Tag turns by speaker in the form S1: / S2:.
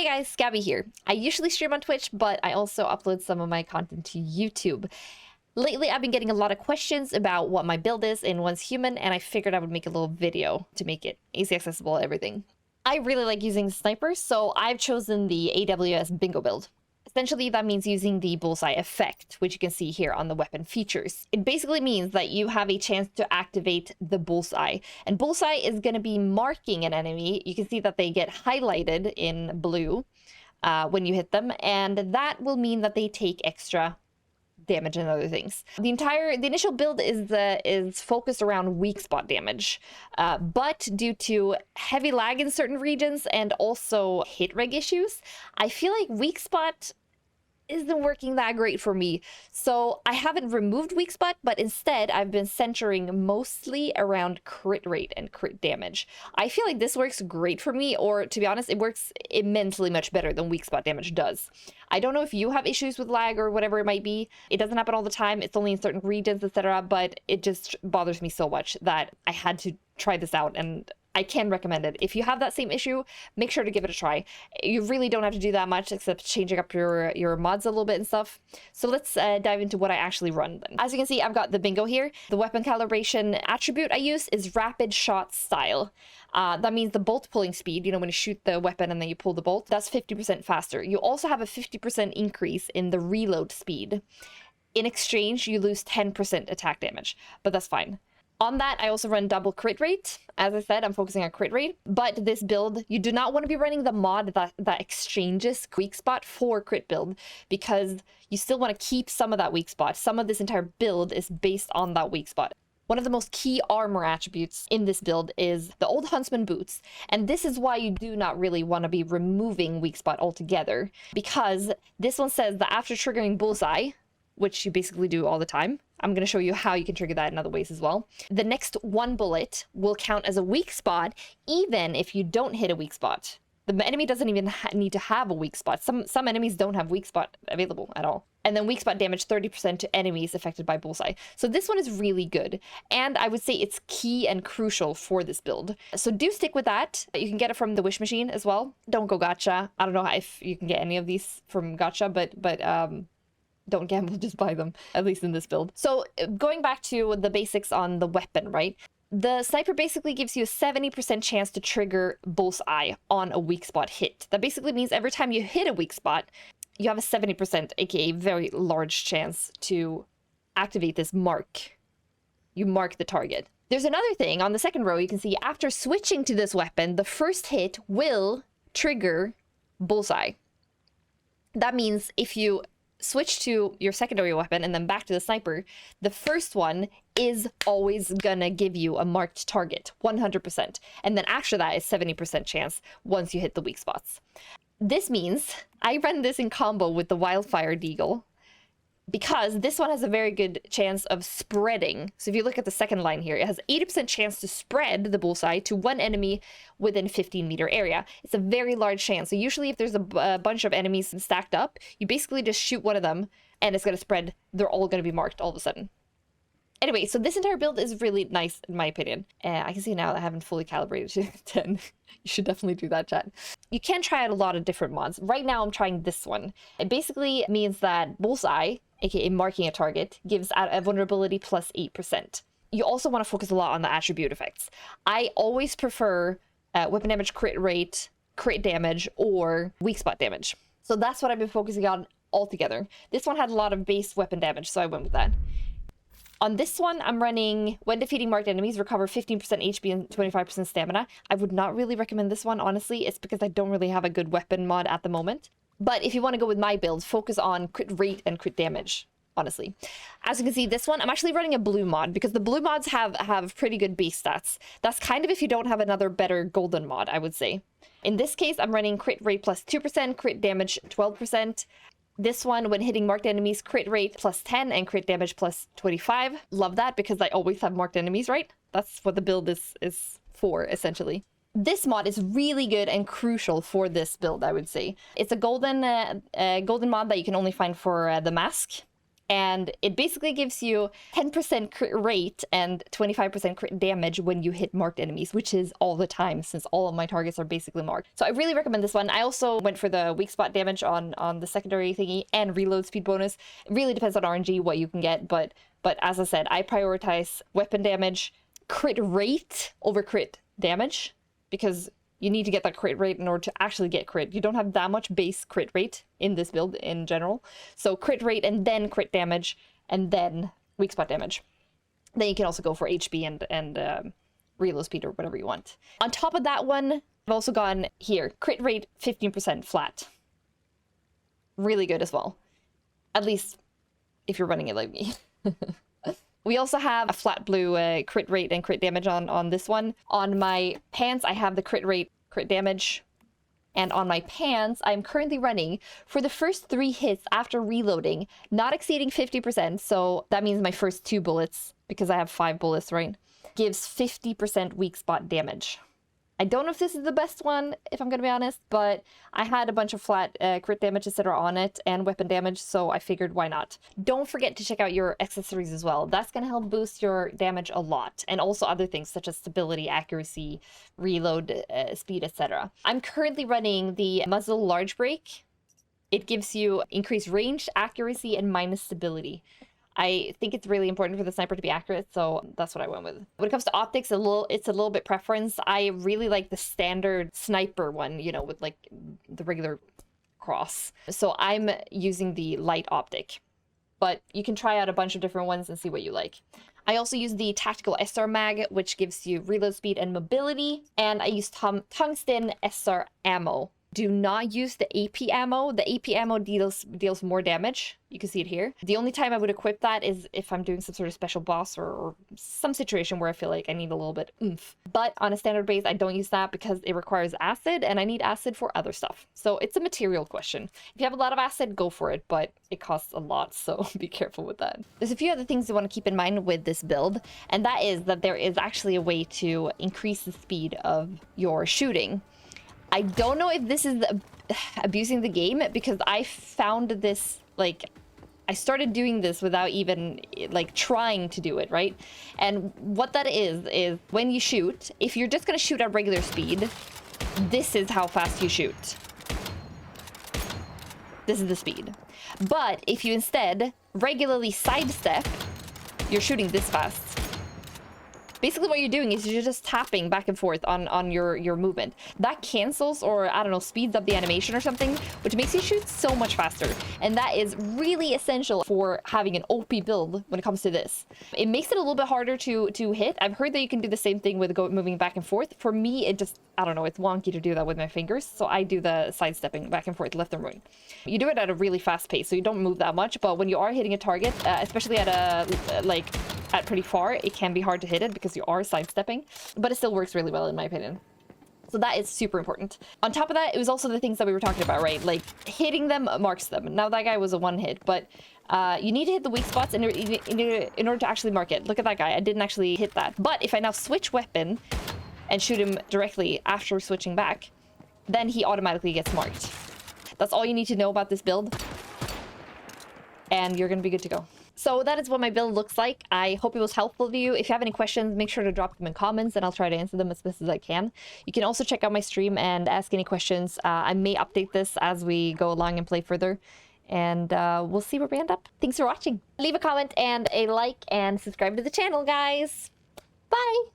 S1: Hey guys, Gabby here. I usually stream on Twitch, but I also upload some of my content to YouTube. Lately, I've been getting a lot of questions about what my build is in Once Human, and I figured I would make a little video to make it easy accessible, everything. I really like using snipers, so I've chosen the AWS Bingo build. Essentially, that means using the Bullseye effect, which you can see here on the weapon features. It basically means that you have a chance to activate the Bullseye. And Bullseye is going to be marking an enemy. You can see that they get highlighted in blue when you hit them. And that will mean that they take extra damage and other things. The initial build is focused around weak spot damage, but due to heavy lag in certain regions and also hitreg issues, I feel like weak spot isn't working that great for me. So I haven't removed weak spot, but instead I've been centering mostly around crit rate and crit damage. I feel like this works great for me, or to be honest, it works immensely much better than weak spot damage does. I don't know if you have issues with lag or whatever it might be. It doesn't happen all the time. It's only in certain regions, etc. But it just bothers me so much that I had to try this out, and I can recommend it. If you have that same issue, make sure to give it a try. You really don't have to do that much except changing up your mods a little bit and stuff. So let's dive into what I actually run then. As you can see, I've got the bingo here. The weapon calibration attribute I use is rapid shot style. That means the bolt pulling speed, you know, when you shoot the weapon and then you pull the bolt, that's 50% faster. You also have a 50% increase in the reload speed. In exchange, you lose 10% attack damage, but that's fine. On that, I also run double crit rate. As I said, I'm focusing on crit rate. But this build, you do not want to be running the mod that exchanges weak spot for crit build, because you still want to keep some of that weak spot. Some of this entire build is based on that weak spot. One of the most key armor attributes in this build is the old huntsman boots. And this is why you do not really want to be removing weak spot altogether, because this one says that after triggering Bullseye, which you basically do all the time, I'm going to show you how you can trigger that in other ways as well. The next one bullet will count as a weak spot, even if you don't hit a weak spot. The enemy doesn't even need to have a weak spot. Some enemies don't have weak spot available at all. And then weak spot damage 30% to enemies affected by Bullseye. So this one is really good. And I would say it's key and crucial for this build. So do stick with that. You can get it from the Wish machine as well. Don't go gacha. I don't know if you can get any of these from gacha, but don't gamble, just buy them, at least in this build. So going back to the basics on the weapon, right? The sniper basically gives you a 70% chance to trigger Bullseye on a weak spot hit. That basically means every time you hit a weak spot, you have a 70%, aka very large chance to activate this mark. You mark the target. There's another thing on the second row. You can see after switching to this weapon, the first hit will trigger Bullseye. That means if you switch to your secondary weapon and then back to the sniper, the first one is always gonna give you a marked target, 100%. And then after that is 70% chance once you hit the weak spots. This means I run this in combo with the Wildfire Deagle, because this one has a very good chance of spreading. So if you look at the second line here, it has 80% chance to spread the Bullseye to one enemy within 15-meter area. It's a very large chance. So usually if there's a bunch of enemies stacked up, you basically just shoot one of them and it's going to spread. They're all going to be marked all of a sudden. Anyway, so this entire build is really nice in my opinion. I can see now that I haven't fully calibrated to 10. You should definitely do that, chat. You can try out a lot of different mods. Right now I'm trying this one. It basically means that Bullseye, aka marking a target, gives out a vulnerability plus 8%. You also want to focus a lot on the attribute effects. I always prefer weapon damage, crit rate, crit damage, or weak spot damage. So that's what I've been focusing on altogether. This one had a lot of base weapon damage, so I went with that. On this one, I'm running, when defeating marked enemies, recover 15% HP and 25% stamina. I would not really recommend this one, honestly. It's because I don't really have a good weapon mod at the moment. But if you want to go with my build, focus on crit rate and crit damage, honestly. As you can see, this one, I'm actually running a blue mod, because the blue mods have pretty good base stats. That's kind of if you don't have another better golden mod, I would say. In this case, I'm running crit rate plus 2%, crit damage 12%. This one, when hitting marked enemies, crit rate plus 10 and crit damage plus 25. Love that, because I always have marked enemies, right? That's what the build is for, essentially. This mod is really good and crucial for this build, I would say. It's a golden mod that you can only find for the mask. And it basically gives you 10% crit rate and 25% crit damage when you hit marked enemies, which is all the time since all of my targets are basically marked. So I really recommend this one. I also went for the weak spot damage on the secondary thingy and reload speed bonus. It really depends on RNG what you can get, but as I said, I prioritize weapon damage, crit rate over crit damage, because you need to get that crit rate in order to actually get crit. You don't have that much base crit rate in this build in general. So crit rate and then crit damage and then weak spot damage. Then you can also go for HP and reload speed or whatever you want. On top of that one, I've also gone here. Crit rate 15% flat. Really good as well. At least if you're running it like me. We also have a flat blue crit rate and crit damage on this one. On my pants, I have the crit rate, crit damage. And on my pants, I'm currently running for the first 3 hits after reloading, not exceeding 50%. So that means my first 2 bullets, because I have 5 bullets, right? Gives 50% weak spot damage. I don't know if this is the best one, if I'm going to be honest, but I had a bunch of flat crit damage, etc. on it and weapon damage, so I figured why not. Don't forget to check out your accessories as well. That's going to help boost your damage a lot, and also other things such as stability, accuracy, reload speed, etc. I'm currently running the muzzle large break. It gives you increased range, accuracy, and minus stability. I think it's really important for the sniper to be accurate, so that's what I went with. When it comes to optics, it's a little bit preference. I really like the standard sniper one, you know, with like the regular cross. So I'm using the light optic, but you can try out a bunch of different ones and see what you like. I also use the tactical SR mag, which gives you reload speed and mobility, and I use tungsten SR ammo. Do not use the AP ammo. The AP ammo deals more damage. You can see it here. The only time I would equip that is if I'm doing some sort of special boss or some situation where I feel like I need a little bit oomph. But on a standard base, I don't use that because it requires acid and I need acid for other stuff. So it's a material question. If you have a lot of acid, go for it, but it costs a lot, so be careful with that. There's a few other things you want to keep in mind with this build, and that is that there is actually a way to increase the speed of your shooting. I don't know if this is abusing the game, because I found this, like, I started doing this without even, like, trying to do it, right? And what that is when you shoot, if you're just gonna shoot at regular speed, this is how fast you shoot. This is the speed. But if you instead regularly sidestep, you're shooting this fast. Basically what you're doing is you're just tapping back and forth on your movement. That cancels, or I don't know, speeds up the animation or something, which makes you shoot so much faster. And that is really essential for having an OP build when it comes to this. It makes it a little bit harder to hit. I've heard that you can do the same thing with moving back and forth. For me, it just, I don't know, it's wonky to do that with my fingers. So I do the sidestepping back and forth, left and right. You do it at a really fast pace, so you don't move that much. But when you are hitting a target, especially at at pretty far, it can be hard to hit it because you are sidestepping, but it still works really well in my opinion. So that is super important. On top of that, it was also the things that we were talking about, right? Like hitting them marks them. Now that guy was a one hit, but you need to hit the weak spots in order to actually mark it. Look at that guy. I didn't actually hit that. But if I now switch weapon and shoot him directly after switching back, then he automatically gets marked. That's all you need to know about this build, and you're going to be good to go. So that is what my build looks like. I hope it was helpful to you. If you have any questions, make sure to drop them in comments and I'll try to answer them as best as I can. You can also check out my stream and ask any questions. I may update this as we go along and play further. And we'll see where we end up. Thanks for watching. Leave a comment and a like and subscribe to the channel, guys. Bye!